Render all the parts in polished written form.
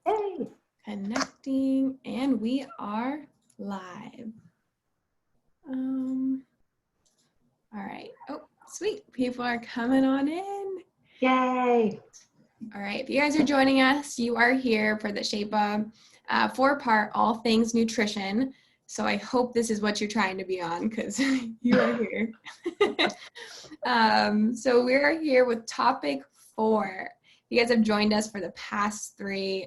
Hey. Connecting, and we are live. All right. Oh, sweet. People are coming on in. Yay. All right. If you guys are joining us, you are here for the Shapa 4-part All Things Nutrition. So I hope this is what you're trying to be on because you are here. So we're here with topic 4. You guys have joined us for the past 3.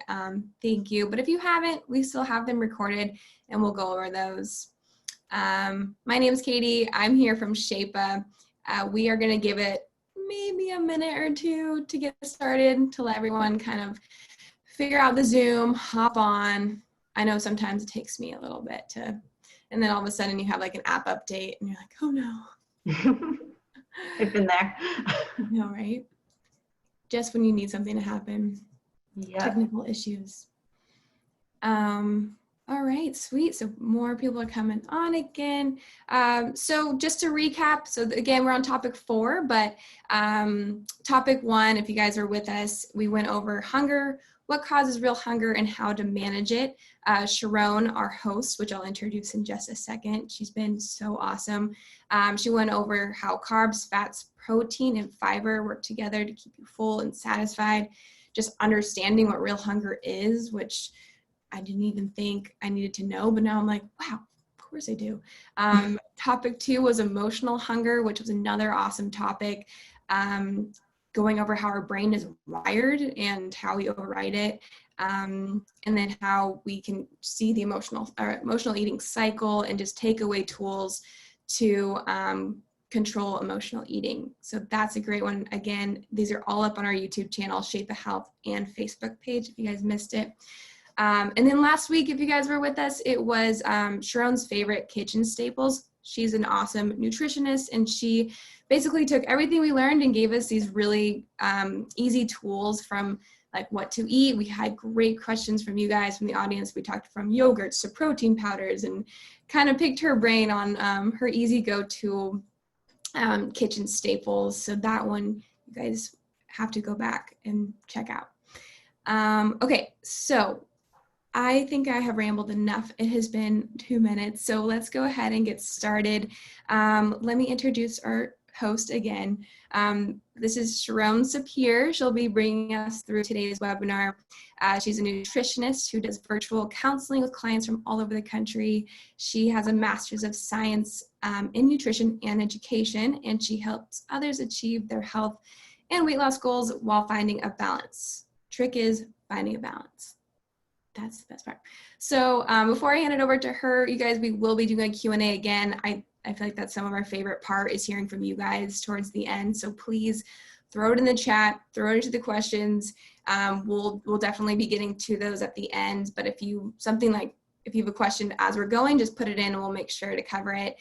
Thank you. But if you haven't, we still have them recorded and we'll go over those. My name is Katie. I'm here from Shapa. We are going to give it maybe a minute or 2 to get started to let everyone kind of figure out the Zoom, hop on. I know sometimes it takes me a little bit to, and then all of a sudden you have like an app update and you're like, oh no. I've been there. No, right? Just when you need something to happen. Yep. Technical issues. All right, sweet. So more people are coming on again. So just to recap, so again, we're on topic 4, but topic 1, if you guys are with us, we went over hunger, what causes real hunger and how to manage it. Sharone, our host, which I'll introduce in just a second, she's been so awesome. She went over how carbs, fats, protein, and fiber work together to keep you full and satisfied. Just understanding what real hunger is, which I didn't even think I needed to know, but now I'm like, wow, of course I do. Topic 2 was emotional hunger, which was another awesome topic. Going over how our brain is wired and how we override it. And then how we can see the emotional eating cycle and just take away tools to control emotional eating. So that's a great one. Again, these are all up on our YouTube channel, Shapa Health, and Facebook page if you guys missed it. And then last week, if you guys were with us, it was Sharone's favorite kitchen staples. She's an awesome nutritionist, and she basically took everything we learned and gave us these really easy tools from like what to eat. We had great questions from you guys, from the audience. We talked from yogurts to protein powders and kind of picked her brain on her easy go-to kitchen staples. So that one you guys have to go back and check out. Okay, so I think I have rambled enough. It has been 2 minutes, so let's go ahead and get started. Let me introduce our host again. This is Sharone Sapir. She'll be bringing us through today's webinar. She's a nutritionist who does virtual counseling with clients from all over the country. She has a master's of science in nutrition and education, and she helps others achieve their health and weight loss goals while finding a balance. Trick is finding a balance. That's the best part. So before I hand it over to her, you guys, we will be doing a Q&A again. I feel like that's some of our favorite part is hearing from you guys towards the end. So please throw it in the chat, throw it into the questions. We'll definitely be getting to those at the end. But if you have a question as we're going, just put it in and we'll make sure to cover it.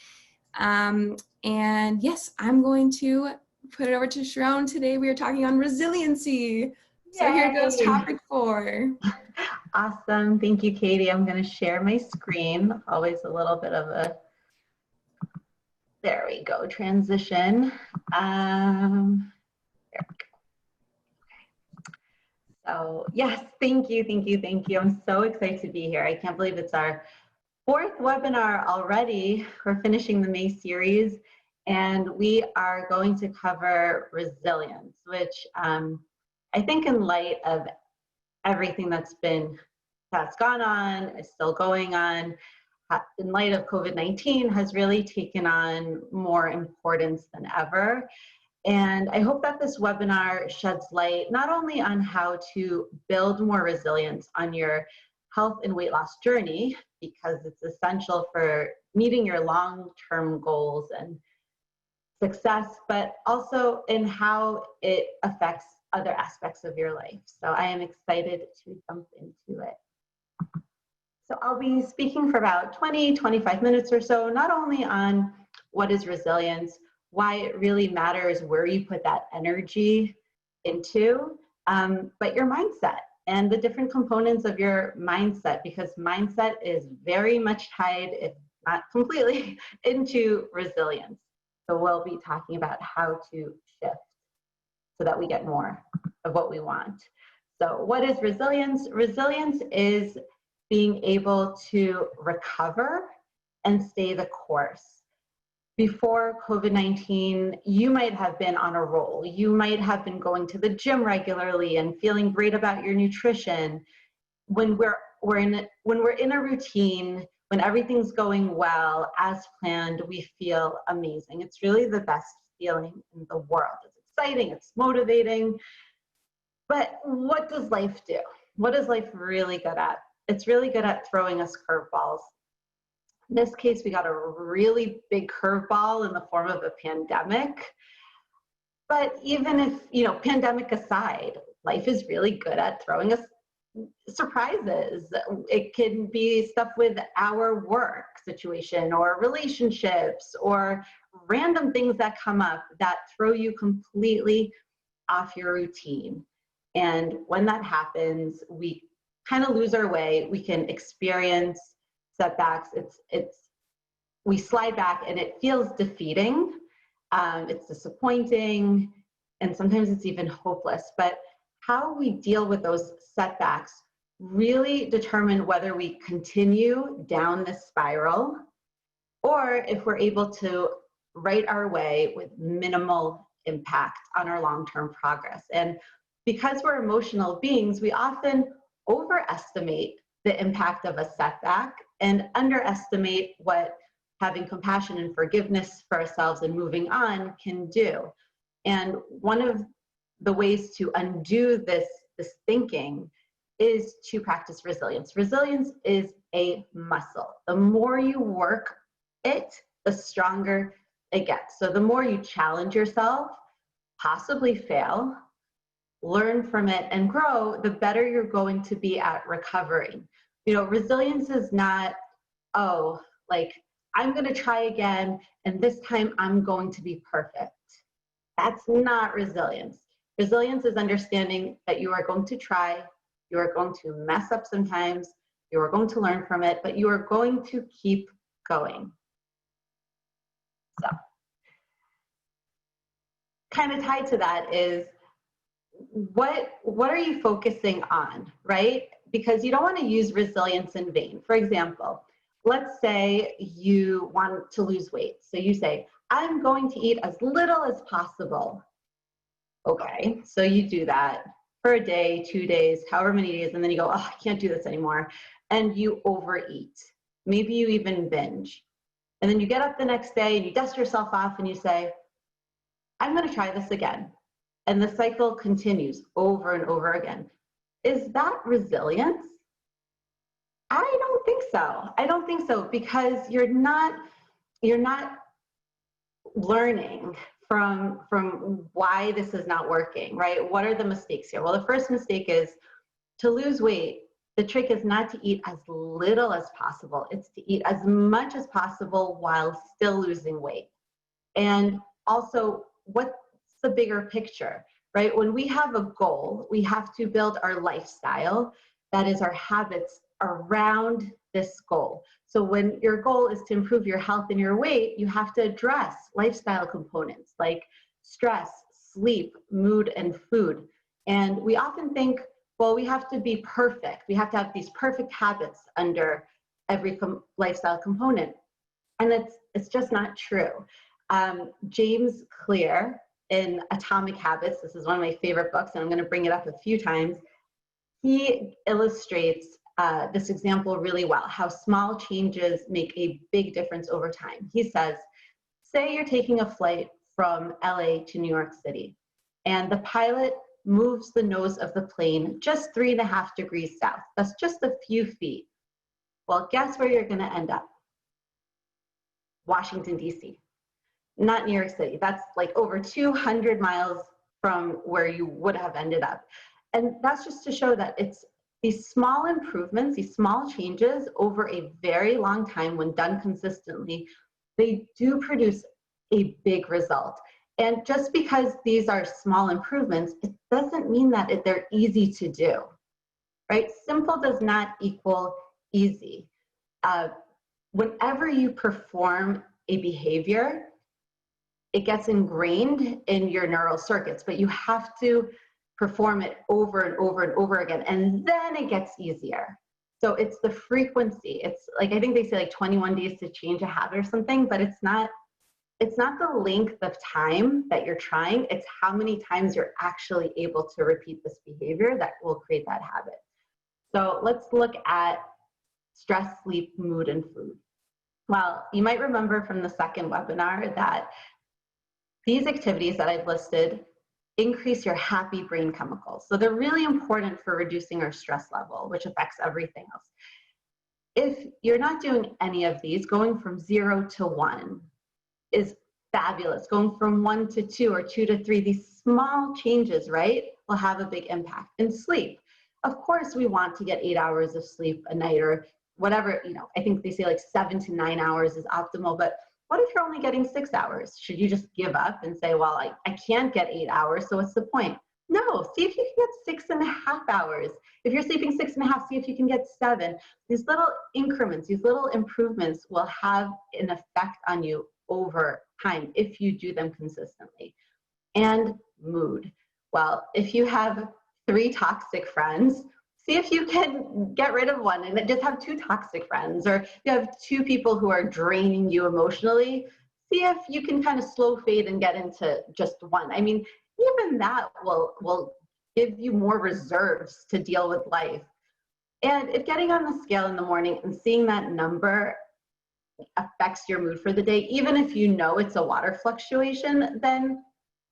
And yes, I'm going to put it over to Sharone. Today we are talking on resiliency. So here goes topic 4. Awesome. Thank you, Katie. I'm going to share my screen. Always a little bit of a, there we go, transition. There we go. So yes, thank you. I'm so excited to be here. I can't believe it's our 4th webinar already. We're finishing the May series, and we are going to cover resilience, which I think in light of everything that's gone on, is still going on, in light of COVID-19, has really taken on more importance than ever. And I hope that this webinar sheds light not only on how to build more resilience on your health and weight loss journey, because it's essential for meeting your long-term goals and success, but also in how it affects other aspects of your life. So I am excited to jump into it. So I'll be speaking for about 20-25 minutes or so, not only on what is resilience, why it really matters where you put that energy into, but your mindset and the different components of your mindset, because mindset is very much tied, if not completely, into resilience. So we'll be talking about how to shift so that we get more of what we want. So what is resilience? Resilience is being able to recover and stay the course. Before COVID-19, you might have been on a roll. You might have been going to the gym regularly and feeling great about your nutrition. When we're in a routine, when everything's going well as planned, we feel amazing. It's really the best feeling in the world. It's exciting, it's motivating. But what does life do? What is life really good at? It's really good at throwing us curveballs. In this case, we got a really big curveball in the form of a pandemic. But even if, pandemic aside, life is really good at throwing us surprises. It can be stuff with our work situation or relationships or random things that come up that throw you completely off your routine. And when that happens, we kind of lose our way. We can experience setbacks. We slide back and it feels defeating. It's disappointing, and sometimes it's even hopeless. But how we deal with those setbacks really determine whether we continue down this spiral or if we're able to right our way with minimal impact on our long-term progress. And because we're emotional beings, we often overestimate the impact of a setback and underestimate what having compassion and forgiveness for ourselves and moving on can do. And one of the ways to undo this thinking is to practice resilience. Resilience is a muscle. The more you work it, the stronger it gets. So the more you challenge yourself, possibly fail, learn from it and grow, the better you're going to be at recovering. Resilience is not, I'm going to try again, and this time I'm going to be perfect. That's not resilience. Resilience is understanding that you are going to try, you are going to mess up sometimes, you are going to learn from it, but you are going to keep going. So, kind of tied to that is, what are you focusing on, right? Because you don't want to use resilience in vain. For example, let's say you want to lose weight. So you say, I'm going to eat as little as possible. Okay, so you do that for a day, 2 days, however many days, and then you go, I can't do this anymore. And you overeat. Maybe you even binge. And then you get up the next day and you dust yourself off and you say, I'm going to try this again. And the cycle continues over and over again. Is that resilience? I don't think so. I don't think so, because you're not learning from why this is not working, right? What are the mistakes here? Well, the first mistake is to lose weight. The trick is not to eat as little as possible. It's to eat as much as possible while still losing weight. And also, what's the bigger picture, right? When we have a goal, we have to build our lifestyle, that is our habits, around this goal. So when your goal is to improve your health and your weight, you have to address lifestyle components like stress, sleep, mood, and food. And we often think, well, we have to be perfect. We have to have these perfect habits under every lifestyle component. And it's just not true. James Clear, in Atomic Habits, this is one of my favorite books, and I'm going to bring it up a few times, he illustrates this example really well, how small changes make a big difference over time. He says, say you're taking a flight from LA to New York City, and the pilot moves the nose of the plane just 3.5 degrees south. That's just a few feet. Well, guess where you're going to end up? Washington, D.C., not New York City. That's like over 200 miles from where you would have ended up. And that's just to show that it's these small improvements, these small changes over a very long time, when done consistently, they do produce a big result. And just because these are small improvements, it doesn't mean that they're easy to do, right? Simple does not equal easy. Whenever you perform a behavior, it gets ingrained in your neural circuits, but you have to perform it over and over and over again, and then it gets easier. So it's the frequency. It's like, I think they say like 21 days to change a habit or something, but it's not the length of time that you're trying, it's how many times you're actually able to repeat this behavior that will create that habit. So let's look at stress, sleep, mood, and food. Well, you might remember from the second webinar that these activities that I've listed increase your happy brain chemicals. So they're really important for reducing our stress level, which affects everything else. If you're not doing any of these, going from 0 to 1 is fabulous. Going from 1 to 2 or 2 to 3, these small changes, right, will have a big impact. And sleep. Of course, we want to get 8 hours of sleep a night or whatever, you know, I think they say like 7 to 9 hours is optimal, but what if you're only getting 6 hours? Should you just give up and say, well, I can't get 8 hours, so what's the point? No, see if you can get 6.5 hours. If you're sleeping 6.5, see if you can get 7. These little increments, these little improvements will have an effect on you over time if you do them consistently. And mood. Well, if you have 3 toxic friends, see if you can get rid of one and just have 2 toxic friends, or you have 2 people who are draining you emotionally, see if you can kind of slow fade and get into just 1. I mean, even that will give you more reserves to deal with life. And if getting on the scale in the morning and seeing that number affects your mood for the day, even if you know it's a water fluctuation, then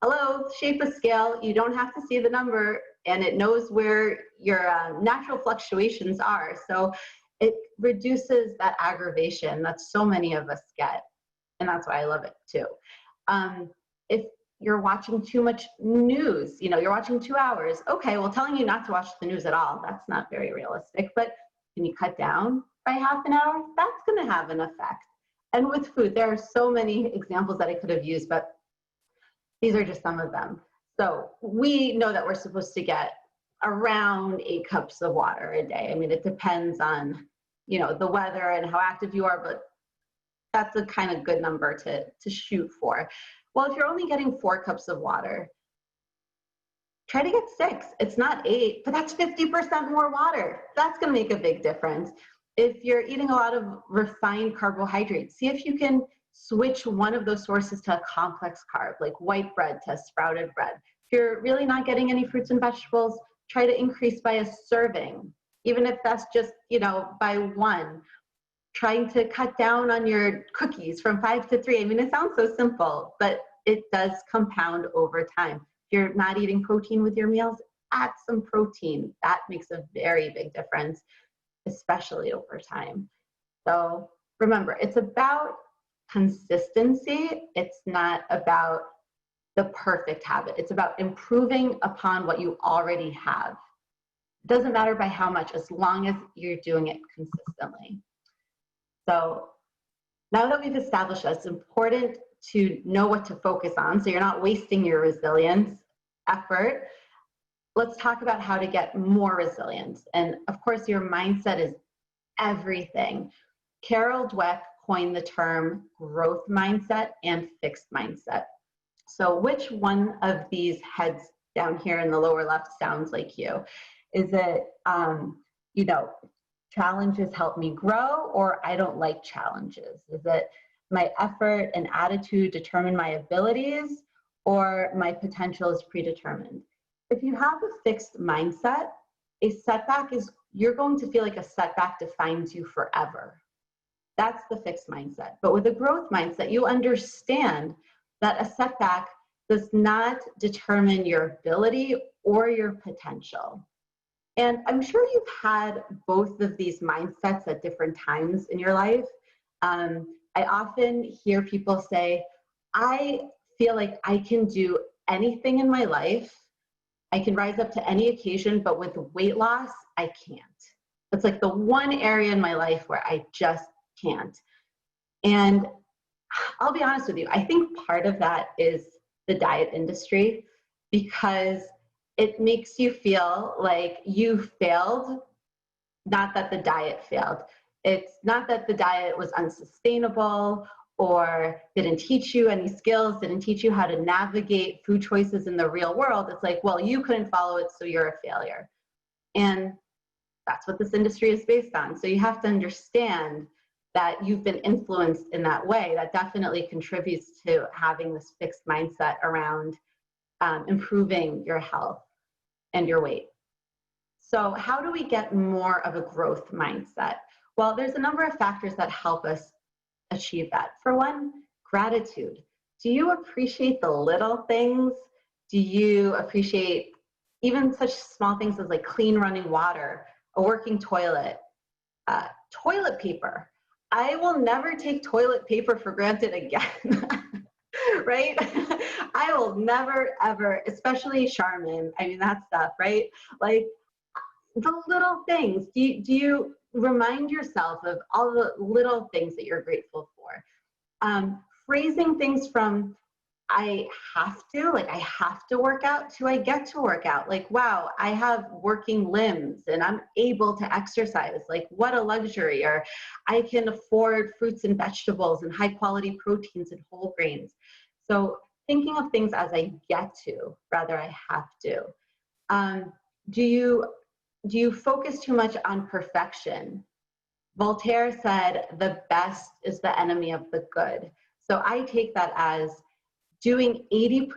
hello, Shapa scale, you don't have to see the number, and it knows where your natural fluctuations are. So it reduces that aggravation that so many of us get. And that's why I love it too. If you're watching too much news, you know, you're watching 2 hours, okay, well, telling you not to watch the news at all, that's not very realistic, but can you cut down by half an hour? That's gonna have an effect. And with food, there are so many examples that I could have used, but these are just some of them. So we know that we're supposed to get around 8 cups of water a day. I mean, it depends on, you know, the weather and how active you are, but that's a kind of good number to shoot for. Well, if you're only getting 4 cups of water, try to get 6. It's not 8, but that's 50% more water. That's going to make a big difference. If you're eating a lot of refined carbohydrates, see if you can switch one of those sources to a complex carb, like white bread to sprouted bread. If you're really not getting any fruits and vegetables, try to increase by a serving, even if that's just, you know, by 1. Trying to cut down on your cookies from 5 to 3. I mean, it sounds so simple, but it does compound over time. If you're not eating protein with your meals, add some protein. That makes a very big difference, especially over time. So remember, it's about consistency. It's not about the perfect habit. It's about improving upon what you already have. It doesn't matter by how much, as long as you're doing it consistently. So now that we've established that, it's important to know what to focus on so you're not wasting your resilience effort. Let's talk about how to get more resilience. And of course, your mindset is everything. Carol Dweck coined the term growth mindset and fixed mindset. So which one of these heads down here in the lower left sounds like you? Is it, you know, challenges help me grow, or I don't like challenges? Is it my effort and attitude determine my abilities, or my potential is predetermined? If you have a fixed mindset, a setback is, you're going to feel like a setback defines you forever. That's the fixed mindset. But with a growth mindset, you understand that a setback does not determine your ability or your potential. And I'm sure you've had both of these mindsets at different times in your life. I often hear people say, I feel like I can do anything in my life. I can rise up to any occasion, but with weight loss, I can't. It's like the one area in my life where I just can't. And I'll be honest with you, I think part of that is the diet industry, because it makes you feel like you failed, not that the diet failed. It's not that the diet was unsustainable or didn't teach you any skills, didn't teach you how to navigate food choices in the real world, it's like, well, you couldn't follow it, so you're a failure. And that's what this industry is based on. So you have to understand that you've been influenced in that way. That definitely contributes to having this fixed mindset around improving your health and your weight. So how do we get more of a growth mindset? Well, there's a number of factors that help us achieve that. For one, gratitude. Do you appreciate the little things? Do you appreciate even such small things as like clean running water, a working toilet, toilet paper? I will never take toilet paper for granted again, right? I will never, ever, especially Charmin, I mean, that stuff, right? Like the little things. Do you remind yourself of all the little things that you're grateful for? Phrasing things from I have to, like I have to work out, to I get to work out. Like, wow, I have working limbs and I'm able to exercise. Like, what a luxury. Or I can afford fruits and vegetables and high quality proteins and whole grains. So thinking of things as I get to, rather I have to. Do you focus too much on perfection? Voltaire said, the best is the enemy of the good. So I take that as doing 80%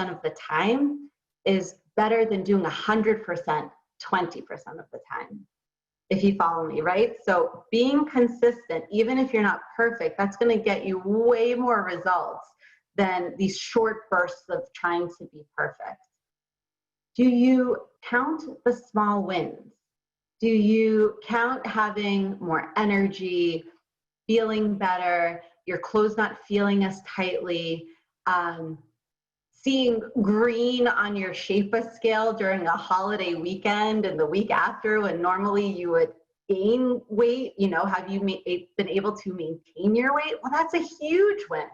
of the time is better than doing 100% 20% of the time, if you follow me, right? So being consistent, even if you're not perfect, that's going to get you way more results than these short bursts of trying to be perfect. Do you count the small wins? Do you count having more energy, feeling better, your clothes not feeling as tightly, seeing green on your Shapa scale during a holiday weekend and the week after when normally you would gain weight? You know, have you been able to maintain your weight? Well, that's a huge win.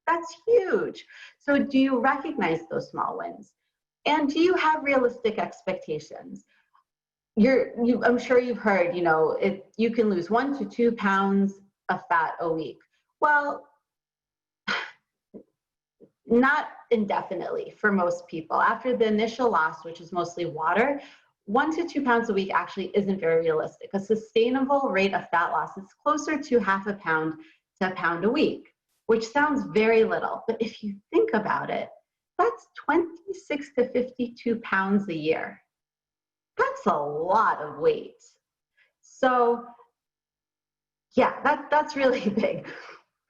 That's huge. So do you recognize those small wins? And do you have realistic expectations? I'm sure you've heard, you know, you can lose 1 to 2 pounds of fat a week. Well, not indefinitely for most people. After the initial loss, which is mostly water, 1 to 2 pounds a week actually isn't very realistic. A sustainable rate of fat loss is closer to half a pound to a pound a week, which sounds very little. But if you think about it, that's 26 to 52 pounds a year. That's a lot of weight. So yeah, that's really big.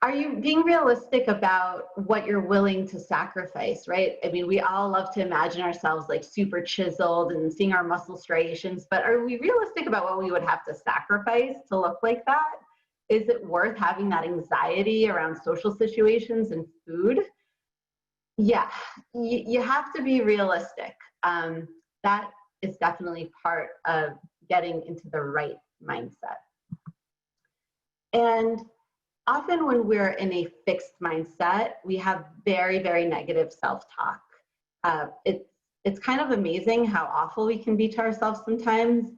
Are you being realistic about what you're willing to sacrifice, right? I mean, we all love to imagine ourselves like super chiseled and seeing our muscle striations, but are we realistic about what we would have to sacrifice to look like that? Is it worth having that anxiety around social situations and food? Yeah, you have to be realistic. That is definitely part of getting into the right mindset. And often when we're in a fixed mindset, we have very, very negative self-talk. It's kind of amazing how awful we can be to ourselves sometimes.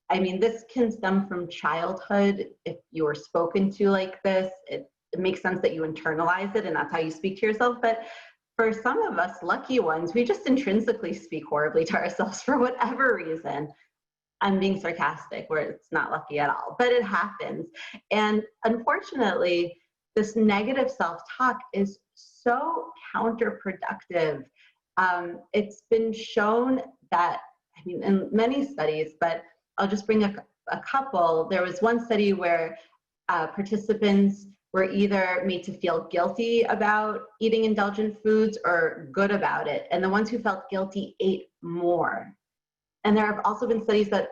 I mean, this can stem from childhood. If you were spoken to like this, it makes sense that you internalize it and that's how you speak to yourself. But for some of us lucky ones, we just intrinsically speak horribly to ourselves for whatever reason. I'm being sarcastic, where it's not lucky at all, but it happens. And unfortunately, this negative self-talk is so counterproductive. It's been shown that, I mean, in many studies, but I'll just bring a couple. There was one study where participants were either made to feel guilty about eating indulgent foods or good about it. And the ones who felt guilty ate more. And there have also been studies that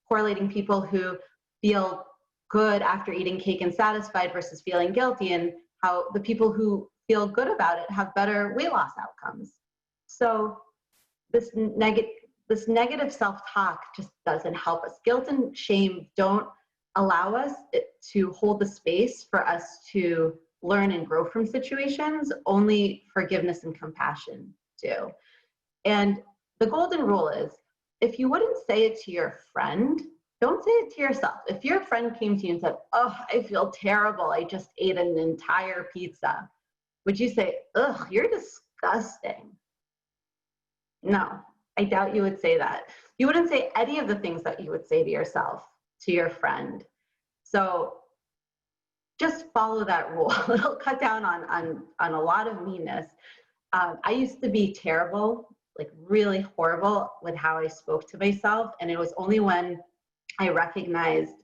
correlating people who feel good after eating cake and satisfied versus feeling guilty, and how the people who feel good about it have better weight loss outcomes. So this negative self-talk just doesn't help us. Guilt and shame don't allow us to hold the space for us to learn and grow from situations. Only forgiveness and compassion do. And the golden rule is, if you wouldn't say it to your friend, Don't say it to yourself. If your friend came to you and said, oh, I feel terrible, I just ate an entire pizza, would you say, ugh, you're disgusting? No, I doubt you would say that. You wouldn't say any of the things that you would say to yourself, to your friend. So just follow that rule. It'll cut down on a lot of meanness. I used to be terrible, like really horrible with how I spoke to myself. And it was only when I recognized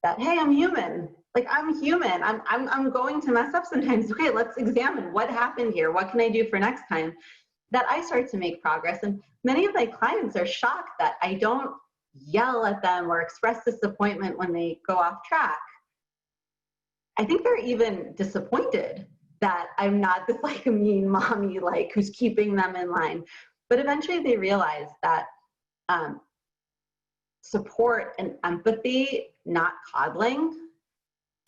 that, hey, I'm human. Like, I'm human. I'm going to mess up sometimes. Okay, let's examine what happened here. What can I do for next time? That I start to make progress. And many of my clients are shocked that I don't yell at them or express disappointment when they go off track. I think they're even disappointed that I'm not this like mean mommy, like who's keeping them in line. But eventually they realize that support and empathy, not coddling,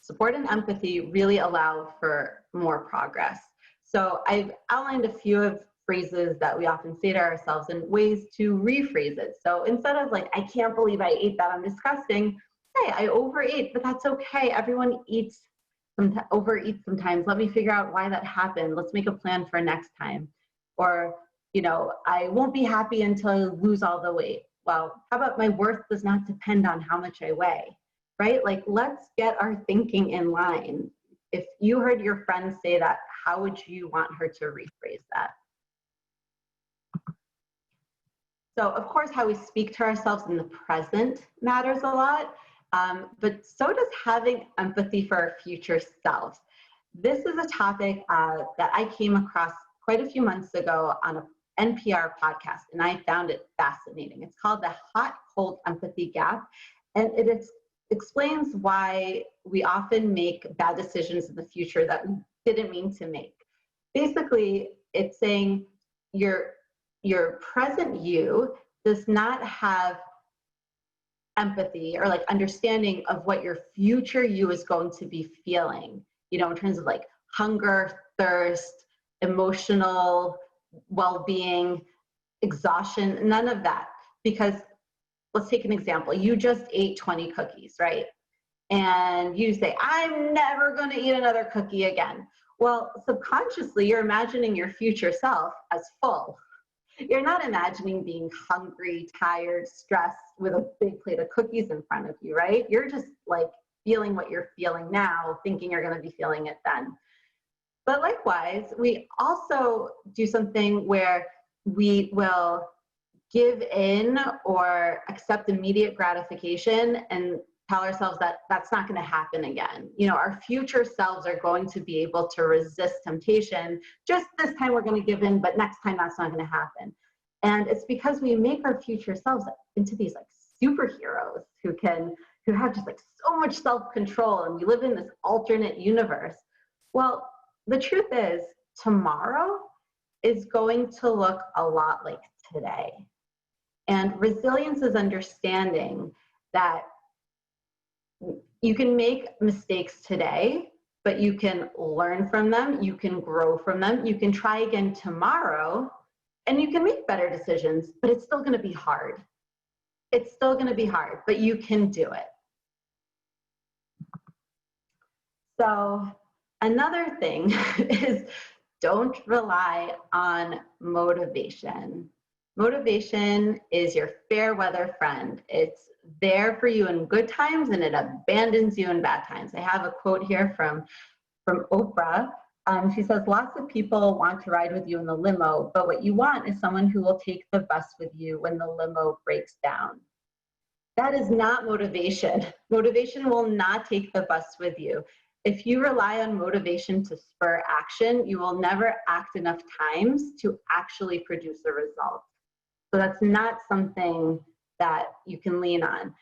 support and empathy really allow for more progress. So I've outlined a few of phrases that we often say to ourselves and ways to rephrase it. So instead of like, I can't believe I ate that, I'm disgusting, hey, I overate, but that's okay. Everyone overeats sometimes. Let me figure out why that happened. Let's make a plan for next time. Or, you know, I won't be happy until I lose all the weight. Well, how about my worth does not depend on how much I weigh, right? Like, let's get our thinking in line. If you heard your friend say that, how would you want her to rephrase that? So, of course, how we speak to ourselves in the present matters a lot, but so does having empathy for our future self. This is a topic that I came across quite a few months ago on an NPR podcast, and I found it fascinating. It's called the hot-cold empathy gap, and it explains why we often make bad decisions in the future that we didn't mean to make. Basically, it's saying your present you does not have empathy or like understanding of what your future you is going to be feeling, you know, in terms of like hunger, thirst, emotional well-being, exhaustion, none of that. Because let's take an example. You just ate 20 cookies, right? And you say, I'm never going to eat another cookie again. Well, subconsciously, you're imagining your future self as full. You're not imagining being hungry, tired, stressed with a big plate of cookies in front of you, right? You're just like feeling what you're feeling now, thinking you're going to be feeling it then. But likewise, we also do something where we will give in or accept immediate gratification and tell ourselves that that's not going to happen again. You know, our future selves are going to be able to resist temptation. Just this time we're going to give in, but next time that's not going to happen. And it's because we make our future selves into these like superheroes who have just like so much self-control, and we live in this alternate universe. Well, the truth is, tomorrow is going to look a lot like today. And resilience is understanding that you can make mistakes today, but you can learn from them, you can grow from them, you can try again tomorrow, and you can make better decisions, but it's still gonna be hard. It's still gonna be hard, but you can do it. So another thing is don't rely on motivation. Motivation is your fair weather friend. It's there for you in good times and it abandons you in bad times. I have a quote here from Oprah. She says, lots of people want to ride with you in the limo, but what you want is someone who will take the bus with you when the limo breaks down. That is not motivation. Motivation will not take the bus with you. If you rely on motivation to spur action, you will never act enough times to actually produce a result. So that's not something that you can lean on.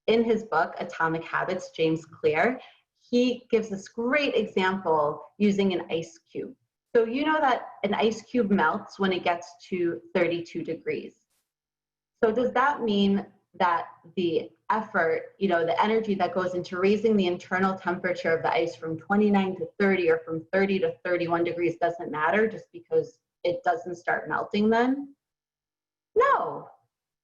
In his book, Atomic Habits, James Clear, he gives this great example using an ice cube. So you know that an ice cube melts when it gets to 32 degrees. So does that mean that the effort, you know, the energy that goes into raising the internal temperature of the ice from 29 to 30 or from 30 to 31 degrees doesn't matter just because it doesn't start melting then? No,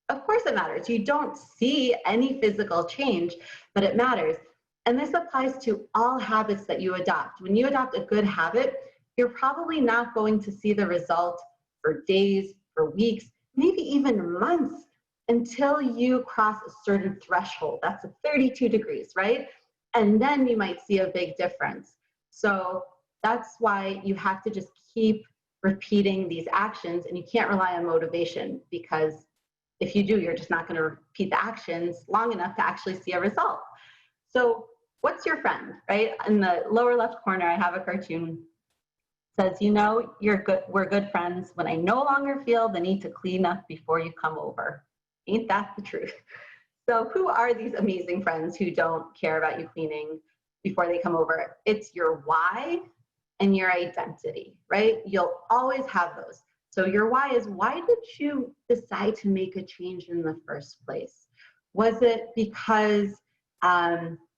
Of course it matters. You don't see any physical change, but it matters. And this applies to all habits that you adopt. When you adopt a good habit, you're probably not going to see the result for days, for weeks, maybe even months until you cross a certain threshold. That's a 32 degrees, right? And then you might see a big difference. So that's why you have to just keep repeating these actions, and you can't rely on motivation, because if you do, you're just not going to repeat the actions long enough to actually see a result. So what's your friend, right? In the lower left corner, I have a cartoon. It says, you know, we're good friends when I no longer feel the need to clean up before you come over. Ain't that the truth? So who are these amazing friends who don't care about you cleaning before they come over? It's your why and your identity, right? You'll always have those. So your why is, why did you decide to make a change in the first place? Was it because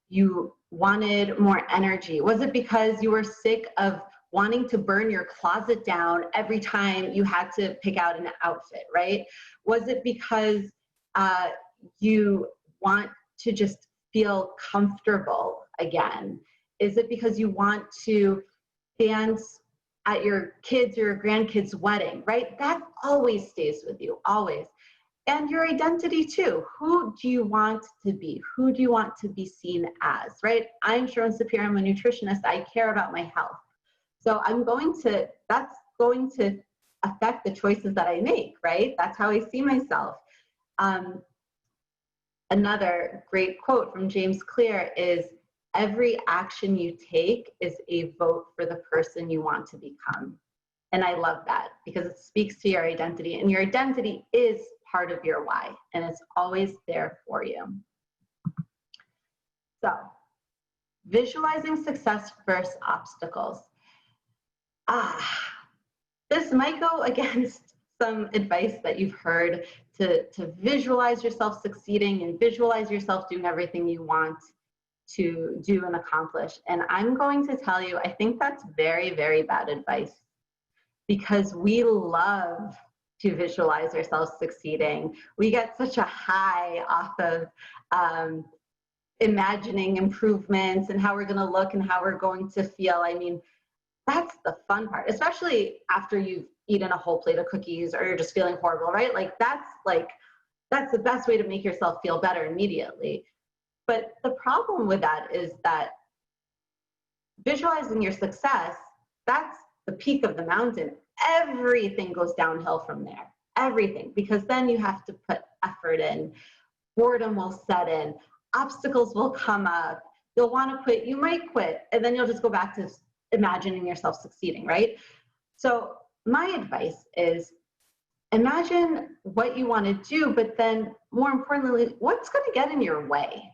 you wanted more energy? Was it because you were sick of wanting to burn your closet down every time you had to pick out an outfit, right? Was it because you want to just feel comfortable again? Is it because you want to dance at your kids' or your grandkids' wedding, right? That always stays with you, always. And your identity too. Who do you want to be? Who do you want to be seen as, right? I'm Sharone Sapir, I'm a nutritionist. I care about my health. So that's going to affect the choices that I make, right? That's how I see myself. Another great quote from James Clear is, every action you take is a vote for the person you want to become. And I love that, because it speaks to your identity, and your identity is part of your why, and it's always there for you. So, visualizing success versus obstacles. This might go against some advice that you've heard to visualize yourself succeeding and visualize yourself doing everything you want to do and accomplish. And I'm going to tell you, I think that's very, very bad advice, because we love to visualize ourselves succeeding. We get such a high off of imagining improvements and how we're going to look and how we're going to feel. I mean, that's the fun part, especially after you've eaten a whole plate of cookies or you're just feeling horrible, right? That's the best way to make yourself feel better immediately. But the problem with that is that visualizing your success, that's the peak of the mountain. Everything goes downhill from there, everything, because then you have to put effort in, boredom will set in, obstacles will come up, you'll want to quit, you might quit, and then you'll just go back to imagining yourself succeeding, right? So my advice is, imagine what you want to do, but then more importantly, what's going to get in your way?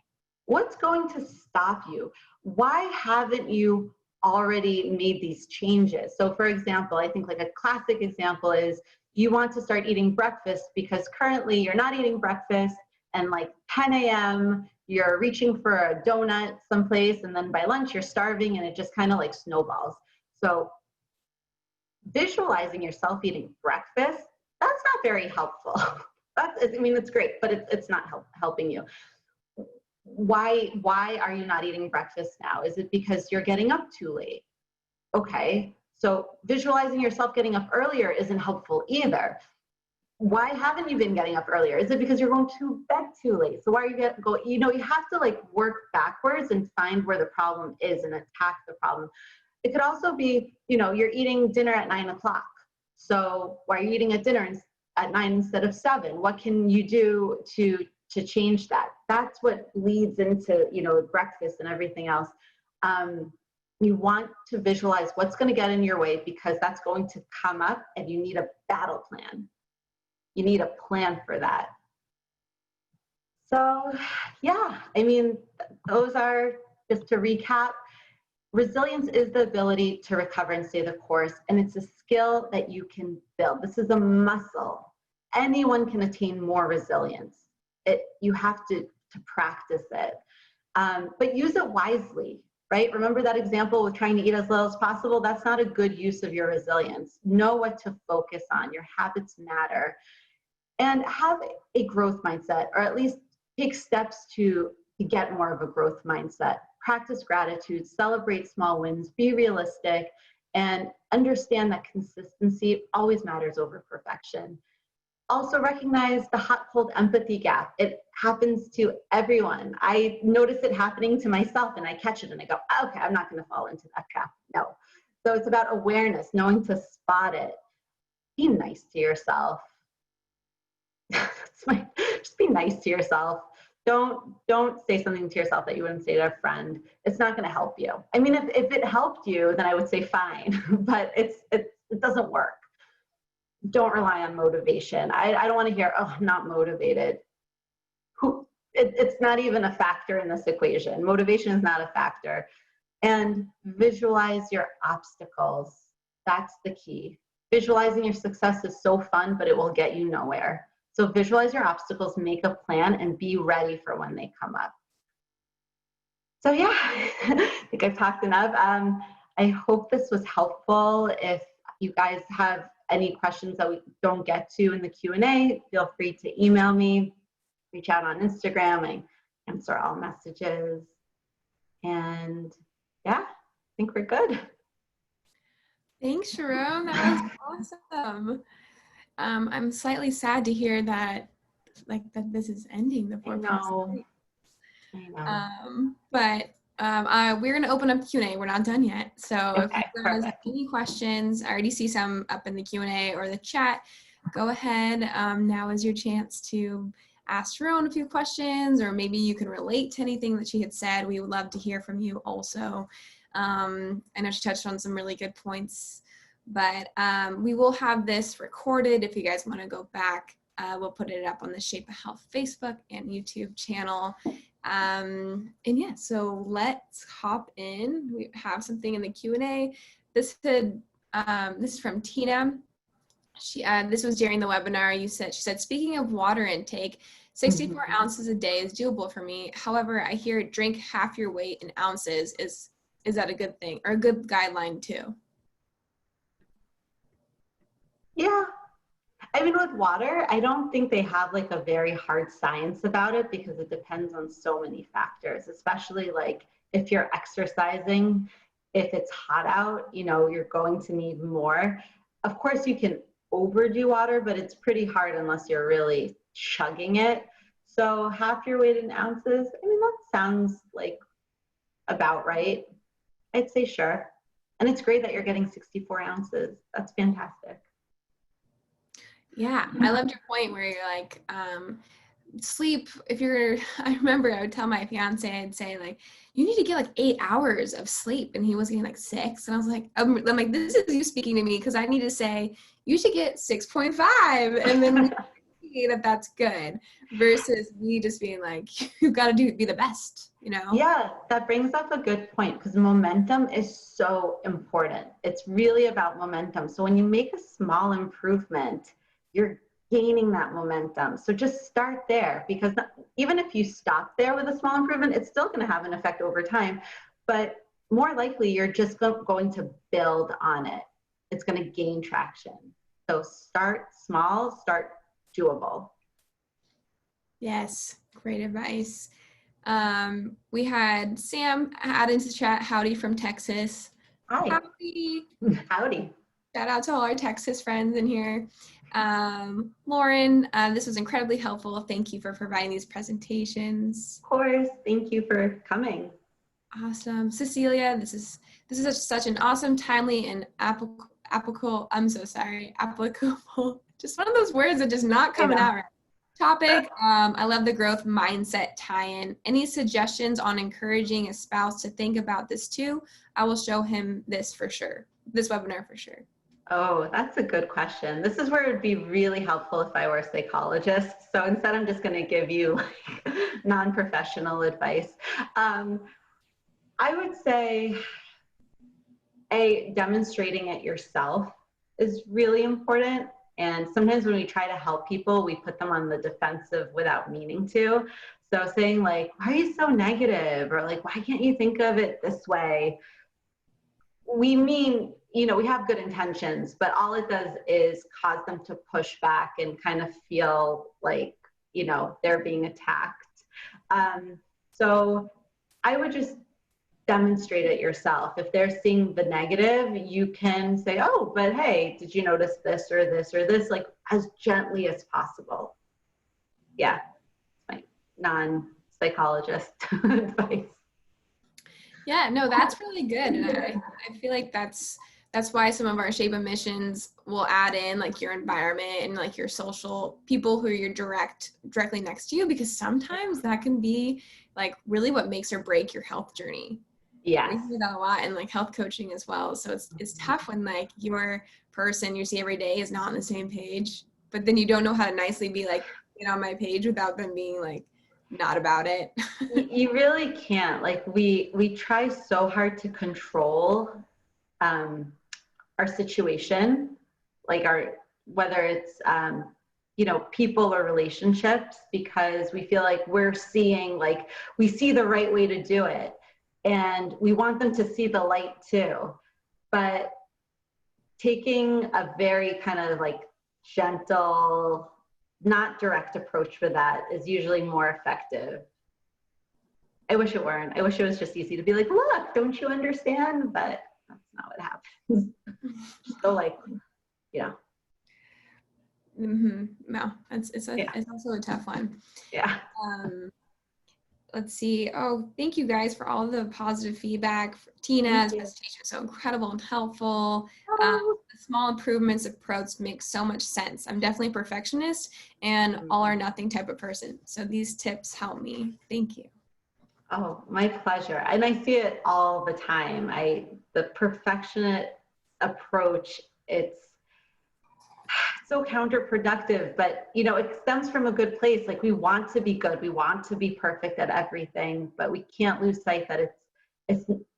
What's going to stop you? Why haven't you already made these changes? So for example, I think like a classic example is, you want to start eating breakfast because currently you're not eating breakfast, and like 10 a.m. you're reaching for a donut someplace, and then by lunch you're starving, and it just kind of like snowballs. So visualizing yourself eating breakfast, that's not very helpful. It's great, but it's not helping you. Why are you not eating breakfast now? Is it because you're getting up too late? Okay, so visualizing yourself getting up earlier isn't helpful either. Why haven't you been getting up earlier? Is it because you're going to bed too late? So why are you you have to like work backwards and find where the problem is and attack the problem. It could also be, you're eating dinner at 9 o'clock. So why are you eating at dinner at 9 instead of 7? What can you do to change that? That's what leads into, breakfast and everything else. You want to visualize what's going to get in your way, because that's going to come up, and you need a battle plan. You need a plan for that. So yeah, those are, just to recap, resilience is the ability to recover and stay the course, and it's a skill that you can build. This is a muscle. Anyone can attain more resilience. You have to practice it, but use it wisely, right? Remember that example with trying to eat as little as possible? That's not a good use of your resilience. Know what to focus on. Your habits matter. and have a growth mindset, or at least take steps to get more of a growth mindset. Practice gratitude, celebrate small wins, be realistic, and understand that consistency always matters over perfection. Also recognize the hot cold empathy gap. It happens to everyone. I notice it happening to myself, and I catch it and I go, okay, I'm not going to fall into that trap. No. So it's about awareness, knowing to spot it. Be nice to yourself. Just be nice to yourself. Don't say something to yourself that you wouldn't say to a friend. It's not going to help you. I mean, if it helped you, then I would say fine, but it doesn't work. Don't rely on motivation. I don't want to hear, oh, I'm not motivated. It's not even a factor in this equation. Motivation is not a factor. And visualize your obstacles. That's the key. Visualizing your success is so fun, but it will get you nowhere. So visualize your obstacles, make a plan, and be ready for when they come up. So yeah, I think I've talked enough. I hope this was helpful. If you guys have any questions that we don't get to in the Q&A, feel free to email me, reach out on Instagram. I answer all messages. And yeah, I think we're good. Thanks, Sharone. That was awesome. I'm slightly sad to hear that, that this is ending the 4 I know. But we're going to open up Q&A. We're not done yet. So Okay, if you guys have any questions, I already see some up in the Q&A or the chat. Go ahead. Now is your chance to ask Sharone a few questions, or maybe you can relate to anything that she had said. We would love to hear from you also. I know she touched on some really good points, but we will have this recorded if you guys want to go back. We'll put it up on the Shapa Health Facebook and YouTube channel. And yeah, so let's hop in. We have something in the Q&A. This is from Tina. This was during the webinar. She said, speaking of water intake, 64 ounces a day is doable for me. However, I hear drink half your weight in ounces. Is that a good thing or a good guideline too? Yeah. I mean, with water, I don't think they have like a very hard science about it, because it depends on so many factors, especially like if you're exercising, if it's hot out, you're going to need more. Of course, you can overdo water, but it's pretty hard unless you're really chugging it. So half your weight in ounces, I mean, that sounds like about right. I'd say sure. And it's great that you're getting 64 ounces. That's fantastic. Yeah, I loved your point where you're like, sleep, I remember I would tell my fiance, I'd say like, you need to get like 8 hours of sleep. And he was getting like 6. And I was like, I'm like, this is you speaking to me, because I need to say, you should get 6.5. And then that's good, versus me just being like, you've got to be the best, Yeah, that brings up a good point, because momentum is so important. It's really about momentum. So when you make a small improvement, you're gaining that momentum. So just start there, because even if you stop there with a small improvement, it's still going to have an effect over time. But more likely, you're just going to build on it. It's going to gain traction. So start small, start doable. Yes, great advice. We had Sam add into the chat, howdy from Texas. Hi. Howdy. Howdy. Shout out to all our Texas friends in here. Lauren, this was incredibly helpful. Thank you for providing these presentations. Of course. Thank you for coming. Awesome. Cecilia, this is such an awesome, timely, and applicable, just one of those words that just not coming out right. Topic. I love the growth mindset tie-in. Any suggestions on encouraging a spouse to think about this too? I will show him this for sure. This webinar for sure. Oh, that's a good question. This is where it would be really helpful if I were a psychologist. So instead, I'm just going to give you like non-professional advice. I would say demonstrating it yourself is really important. And sometimes when we try to help people, we put them on the defensive without meaning to. So saying like, why are you so negative? Or like, why can't you think of it this way? We mean, we have good intentions, but all it does is cause them to push back and kind of feel like, they're being attacked. So I would just demonstrate it yourself. If they're seeing the negative, you can say, oh, but hey, did you notice this or this or this, like as gently as possible. Yeah, my non-psychologist advice. Yeah, no, that's really good. And I feel like that's why some of our Shapa missions will add in like your environment and like your social people who you're directly next to you, because sometimes that can be like really what makes or break your health journey. Yes. We hear that a lot in like health coaching as well. So it's tough when like your person you see every day is not on the same page, but then you don't know how to nicely be like, get on my page without them being like not about it. You really can't. Like we try so hard to control our situation, like whether it's people or relationships, because we feel like we see the right way to do it, and we want them to see the light too. But taking a very kind of like gentle, not direct approach for that is usually more effective. I wish it weren't. I wish it was just easy to be like, look, don't you understand? But that's not what happens. So like, No, it's also a tough one. Yeah. Let's see. Oh, thank you guys for all the positive feedback. Tina's presentation was so incredible and helpful. The small improvements approach makes so much sense. I'm definitely a perfectionist and all or nothing type of person. So these tips help me. Thank you. Oh, my pleasure. And I see it all the time. The perfectionist approach, it's so counterproductive, but it stems from a good place. Like we want to be good, we want to be perfect at everything, but we can't lose sight that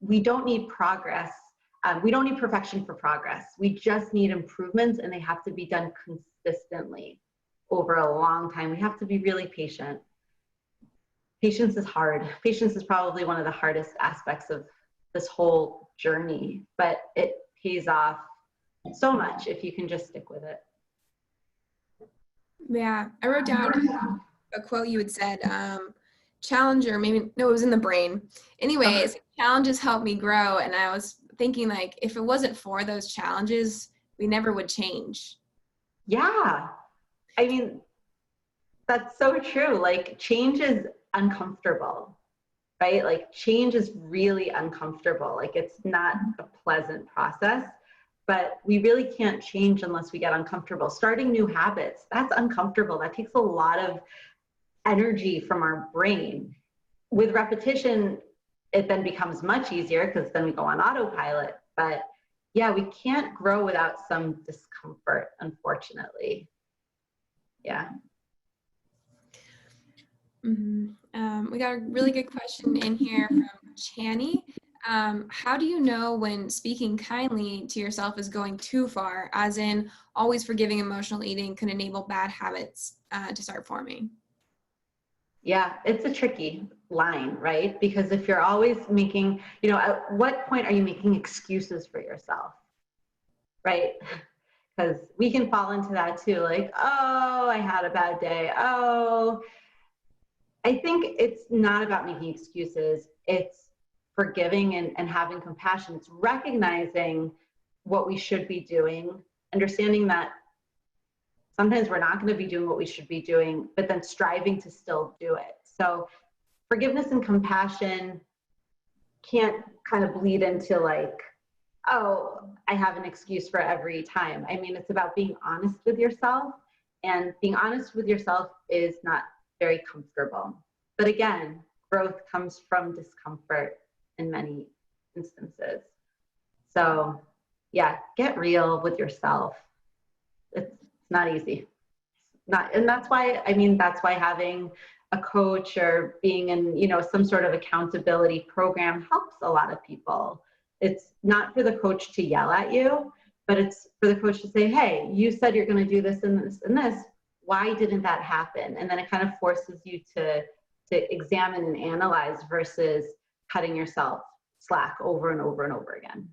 we don't need progress. We don't need perfection for progress. We just need improvements, and they have to be done consistently over a long time. We have to be really patient. Patience is hard. Patience is probably one of the hardest aspects of this whole journey, but it pays off so much if you can just stick with it. Yeah, I wrote down a quote you had said, challenger, maybe, no, it was in the brain. Anyways, challenges help me grow. And I was thinking like, if it wasn't for those challenges, we never would change. Yeah. I mean, that's so true. Like change is uncomfortable, right? Like change is really uncomfortable. Like it's not a pleasant process. But we really can't change unless we get uncomfortable. Starting new habits, that's uncomfortable. That takes a lot of energy from our brain. With repetition, it then becomes much easier because then we go on autopilot. But yeah, we can't grow without some discomfort, unfortunately. Yeah. We got a really good question in here from Channy. How do you know when speaking kindly to yourself is going too far, as in always forgiving emotional eating can enable bad habits to start forming? Yeah, it's a tricky line, right? Because if you're always making, at what point are you making excuses for yourself, right? Because we can fall into that too, like, oh, I had a bad day. Oh, I think it's not about making excuses. It's forgiving and having compassion. It's recognizing what we should be doing, understanding that sometimes we're not going to be doing what we should be doing, but then striving to still do it. So forgiveness and compassion can't kind of bleed into like, oh, I have an excuse for every time. I mean, it's about being honest with yourself, and being honest with yourself is not very comfortable. But again, growth comes from discomfort in many instances. So yeah, get real with yourself. It's not easy. And that's why having a coach or being in, some sort of accountability program helps a lot of people. It's not for the coach to yell at you, but it's for the coach to say, hey, you said you're going to do this and this and this. Why didn't that happen? And then it kind of forces you to examine and analyze versus cutting yourself slack over and over and over again.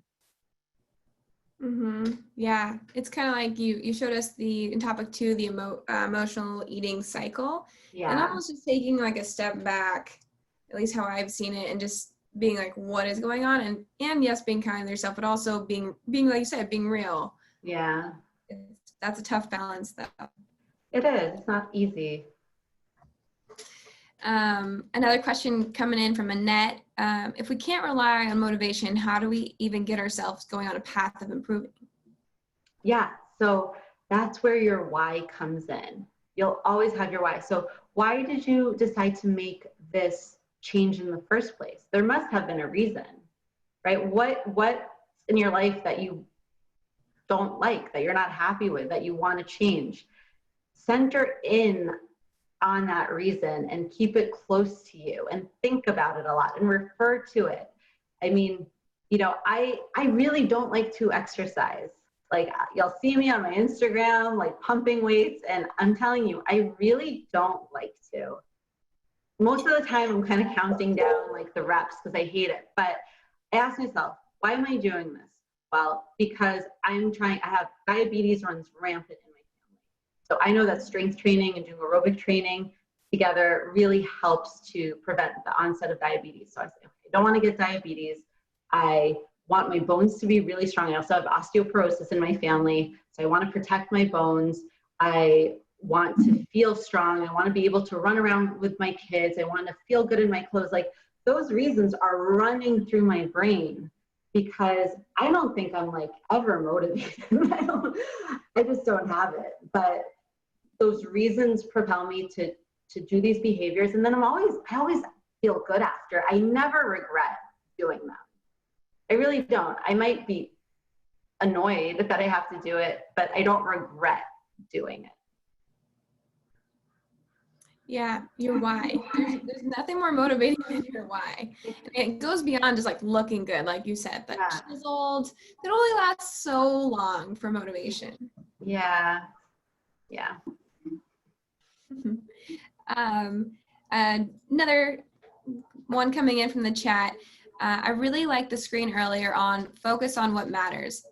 Yeah, it's kind of like you showed us in topic 2, the emotional eating cycle, and Yeah. almost just taking like a step back, at least how I've seen it, and just being like, what is going on, and yes, being kind to yourself, but also being like you said, being real. Yeah. That's a tough balance, though. It is. It's not easy. Another question coming in from Annette. If we can't rely on motivation, how do we even get ourselves going on a path of improving? Yeah. So that's where your why comes in. You'll always have your why. So why did you decide to make this change in the first place? There must have been a reason, right? What's in your life that you don't like, that you're not happy with, that you want to change? Center in on that reason and keep it close to you and think about it a lot and refer to it. I mean, I really don't like to exercise. Like, you'll see me on my Instagram, like pumping weights, and I'm telling you, I really don't like to. Most of the time I'm kind of counting down like the reps because I hate it. But I ask myself, why am I doing this? Well, because I have diabetes runs rampant in my family. So I know that strength training and doing aerobic training together really helps to prevent the onset of diabetes. So I say, okay, I don't want to get diabetes. I want my bones to be really strong. I also have osteoporosis in my family. So I want to protect my bones. I want to feel strong. I want to be able to run around with my kids. I want to feel good in my clothes. Like, those reasons are running through my brain because I don't think I'm like ever motivated. I just don't have it. But those reasons propel me to do these behaviors. And then I always feel good after. I never regret doing them. I really don't. I might be annoyed that I have to do it, but I don't regret doing it. Yeah, your why. There's nothing more motivating than your why. And it goes beyond just like looking good, like you said, but Yeah. chiseled. It only lasts so long for motivation. Yeah. Yeah. Another one coming in from the chat. I really liked the screen earlier on focus on what matters.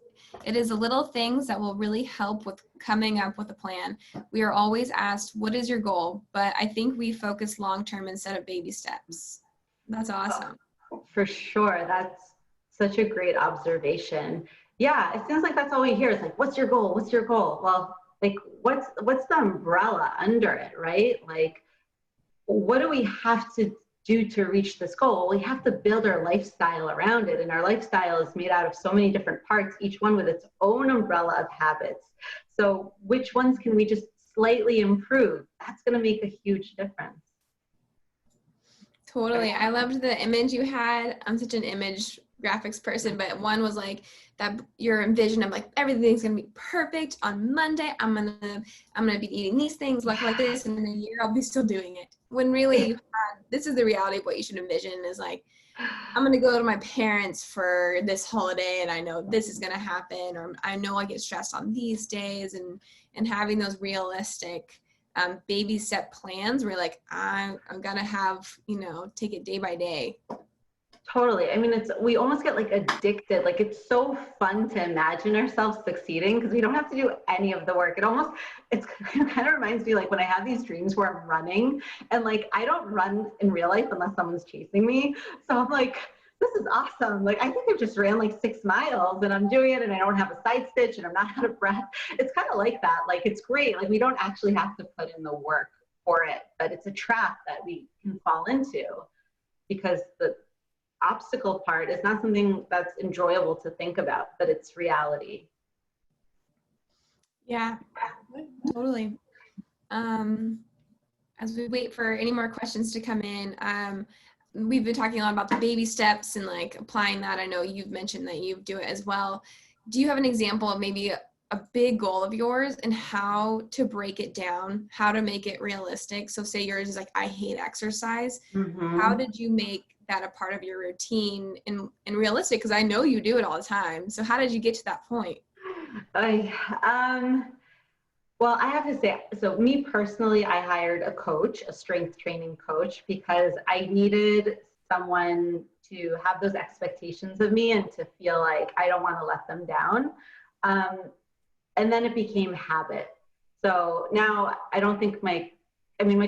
It is the little things that will really help with coming up with a plan. We are always asked, what is your goal? But I think we focus long-term instead of baby steps. That's awesome. For sure. That's such a great observation. Yeah, it seems like that's all we hear. It's like, what's your goal? What's your goal? Well, like, what's the umbrella under it, right? Like, what do we have to do to reach this goal? We have to build our lifestyle around it. And our lifestyle is made out of so many different parts, each one with its own umbrella of habits. So which ones can we just slightly improve? That's going to make a huge difference. Totally. I loved the image you had. I'm such an image graphics person, but one was like that your vision of like everything's gonna be perfect on Monday. I'm gonna be eating these things, like this, and in a year I'll be still doing it. When really this is the reality of what you should envision is like, I'm gonna go to my parents for this holiday and I know this is gonna happen, or I know I get stressed on these days, and having those realistic baby step plans where like I'm gonna have, take it day by day. Totally. I mean, we almost get like addicted. Like, it's so fun to imagine ourselves succeeding because we don't have to do any of the work. It kind of reminds me like when I have these dreams where I'm running and like I don't run in real life unless someone's chasing me. So I'm like, this is awesome. Like, I think I just ran like 6 miles and I'm doing it and I don't have a side stitch and I'm not out of breath. It's kind of like that. Like, it's great. Like, we don't actually have to put in the work for it, but it's a trap that we can fall into because the obstacle part is not something that's enjoyable to think about, but it's reality. Yeah, totally. As we wait for any more questions to come in, we've been talking a lot about the baby steps and like applying that. I know you've mentioned that you do it as well. Do you have an example of maybe a big goal of yours and how to break it down, how to make it realistic? So say yours is like, I hate exercise. Mm-hmm. How did you make that a part of your routine and realistic? Because I know you do it all the time. So how did you get to that point? Well, I have to say, so me personally, I hired a coach, a strength training coach, because I needed someone to have those expectations of me and to feel like I don't want to let them down. And then it became habit. So now I don't think my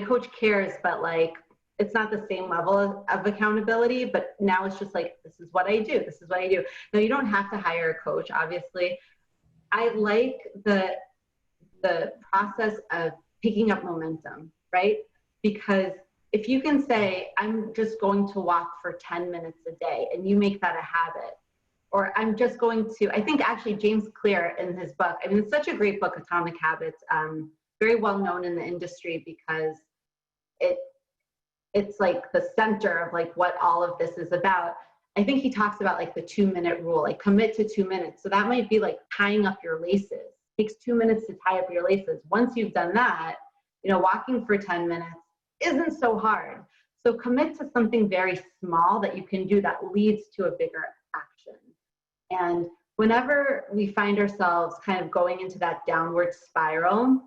coach cares, but like, it's not the same level of accountability, but now it's just like, this is what I do. This is what I do. Now you don't have to hire a coach, obviously. I like the process of picking up momentum, right? Because if you can say, I'm just going to walk for 10 minutes a day, and you make that a habit, or I'm just going to, I think actually James Clear in his book, I mean, it's such a great book, Atomic Habits, very well known in the industry because it's like the center of like what all of this is about. I think he talks about like the 2-minute rule, like commit to 2 minutes. So that might be like tying up your laces. It takes 2 minutes to tie up your laces. Once you've done that, walking for 10 minutes isn't so hard. So commit to something very small that you can do that leads to a bigger action. And whenever we find ourselves kind of going into that downward spiral,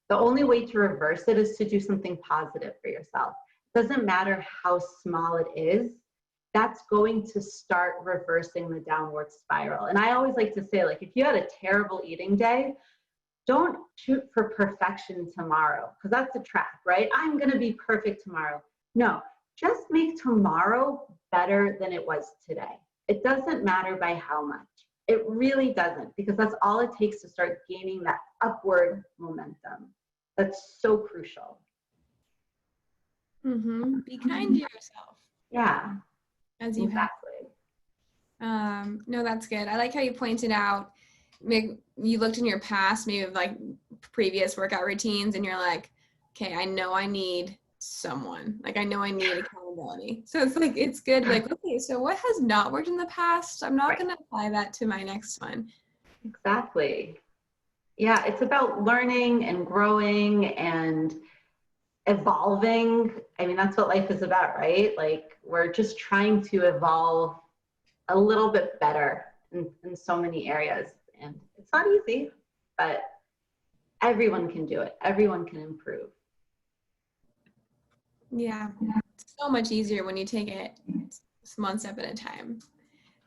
the only way to reverse it is to do something positive for yourself. It doesn't matter how small it is, that's going to start reversing the downward spiral. And I always like to say, like, if you had a terrible eating day, don't shoot for perfection tomorrow, because that's a trap, right? I'm going to be perfect tomorrow. No, just make tomorrow better than it was today. It doesn't matter by how much. It really doesn't, because that's all it takes to start gaining that upward momentum. That's so crucial. Mm-hmm. Be kind to yourself. Yeah, as you exactly. No, that's good. I like how you pointed out, you looked in your past, maybe of like previous workout routines, and you're like, okay, I know I need someone. Like, I know I need accountability. So it's like, it's good. Like, okay, so what has not worked in the past? I'm not going to apply that to my next one. Exactly. Yeah, it's about learning and growing and evolving. I mean, that's what life is about, right? Like, we're just trying to evolve a little bit better in so many areas. And it's not easy, but everyone can do it. Everyone can improve. Yeah, it's so much easier when you take it one step at a time.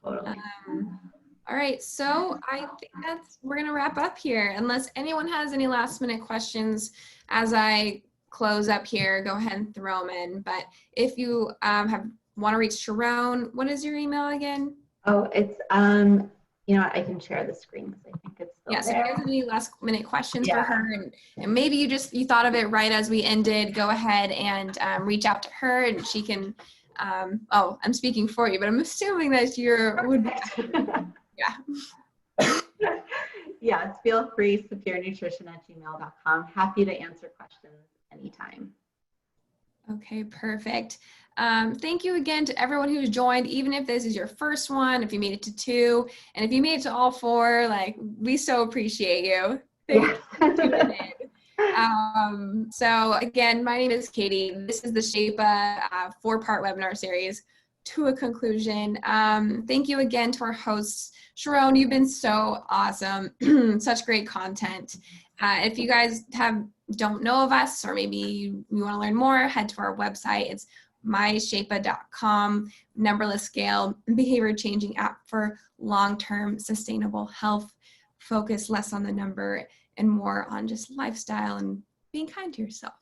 Totally. All right, so I think we're gonna wrap up here. Unless anyone has any last minute questions as I close up here, go ahead and throw them in. But if you want to reach Sharone, what is your email again? Oh, it's I can share the screen because I think it's still so if you there. have any last minute questions for her, and maybe you thought of it right as we ended, go ahead and reach out to her, and she can. I'm speaking for you, but I'm assuming that would. Yeah. Yes, feel free, superiornutrition@gmail.com. Happy to answer questions anytime. Okay, perfect. Thank you again to everyone who's joined, even if this is your first one, if you made it to 2, and if you made it to all 4, like, we so appreciate you. Thank you. So again, my name is Katie. This is the Shapa 4-part webinar series to a conclusion. Thank you again to our hosts. Sharone, you've been so awesome. Such great content. If you guys don't know of us, or maybe you want to learn more, head to our website. It's myshapa.com, numberless scale behavior changing app for long-term sustainable health. Focus less on the number and more on just lifestyle and being kind to yourself.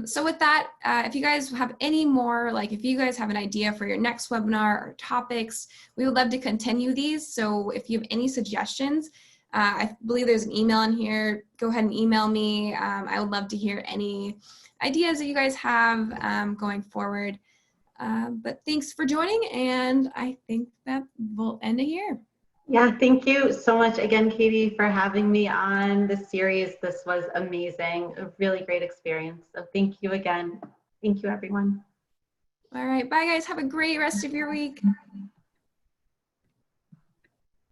So with that, if you guys have any more, like if you guys have an idea for your next webinar or topics, we would love to continue these. So if you have any suggestions, I believe there's an email in here. Go ahead and email me. I would love to hear any ideas that you guys have going forward. But thanks for joining, and I think that we'll end it here. Yeah, thank you so much again, Katie, for having me on this series. This was amazing, a really great experience. So thank you again. Thank you, everyone. All right, bye guys. Have a great rest of your week.